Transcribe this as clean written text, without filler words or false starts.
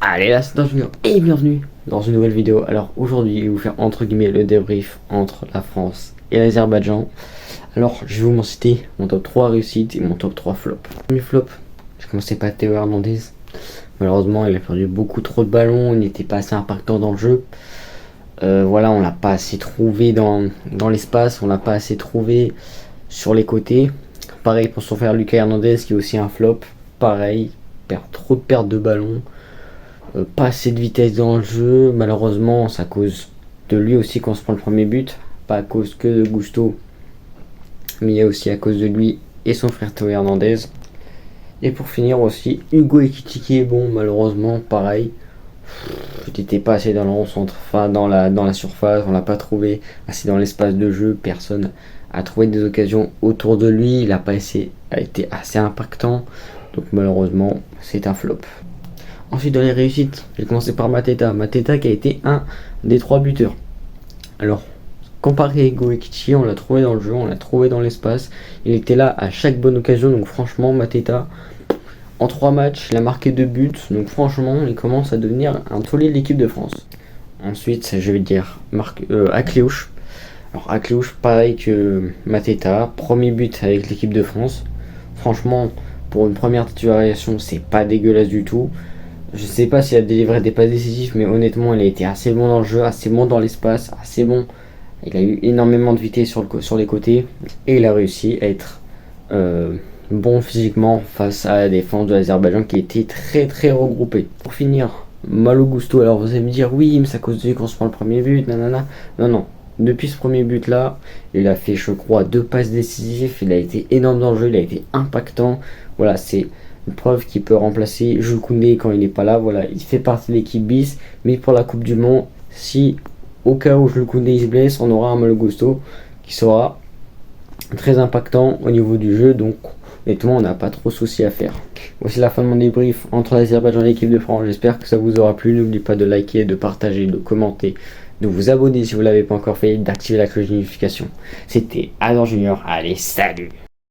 Allez là c'est dans Junior et bienvenue dans une nouvelle vidéo. Alors aujourd'hui je vais vous faire entre guillemets le débrief entre la France et l'Azerbaïdjan. Alors je vais vous citer mon top 3 réussite et mon top 3 flop. Premier flop, je commençais par Théo Hernandez. Malheureusement il a perdu beaucoup trop de ballons, il n'était pas assez impactant dans le jeu. Voilà, on l'a pas assez trouvé dans l'espace, on l'a pas assez trouvé sur les côtés. Pareil pour son frère Lucas Hernandez qui est aussi un flop. Pareil, trop de pertes de ballons. Pas assez de vitesse dans le jeu, malheureusement c'est à cause de lui aussi qu'on se prend le premier but, pas à cause que de Gusto, mais il y a aussi à cause de lui et son frère Théo Hernandez. Et pour finir aussi, Hugo Ekitike, bon malheureusement pareil, j'étais pas assez dans le rond-centre, enfin dans la surface, on l'a pas trouvé assez dans l'espace de jeu, personne a trouvé des occasions autour de lui, il a été assez impactant, donc malheureusement c'est un flop. Ensuite dans les réussites, j'ai commencé par Mateta qui a été un des 3 buteurs. Alors, comparé à Hugo Ekitike, on l'a trouvé dans le jeu, on l'a trouvé dans l'espace, il était là à chaque bonne occasion, donc franchement Mateta, en 3 matchs, il a marqué 2 buts, donc franchement il commence à devenir un taulier de l'équipe de France. Ensuite, je vais dire Akliouche. Alors Akliouche, pareil que Mateta, premier but avec l'équipe de France. Franchement, pour une première titularisation, c'est pas dégueulasse du tout. Je sais pas s'il a délivré des passes décisives, mais honnêtement, il a été assez bon dans le jeu, assez bon dans l'espace, assez bon. Il a eu énormément de vitesse sur les côtés et il a réussi à être bon physiquement face à la défense de l'Azerbaïdjan qui était très regroupée. Pour finir, Malo Gusto. Alors vous allez me dire, oui, mais c'est à cause de lui qu'on se prend le premier but, nanana. Non. Depuis ce premier but là, il a fait, je crois, 2 passes décisives. Il a été énorme dans le jeu, il a été impactant. Voilà, c'est une preuve qu'il peut remplacer Jules Koundé quand il n'est pas là. Voilà, il fait partie de l'équipe bis. Mais pour la Coupe du Monde, si au cas où Jules Koundé se blesse, on aura un Malo Gusto qui sera très impactant au niveau du jeu. Donc honnêtement, on n'a pas trop de soucis à faire. Voici la fin de mon débrief entre l'Azerbaïdjan et l'équipe de France. J'espère que ça vous aura plu. N'oubliez pas de liker, de partager, de commenter, de vous abonner si vous ne l'avez pas encore fait, d'activer la cloche de notification. C'était Adam Junior. Allez, salut!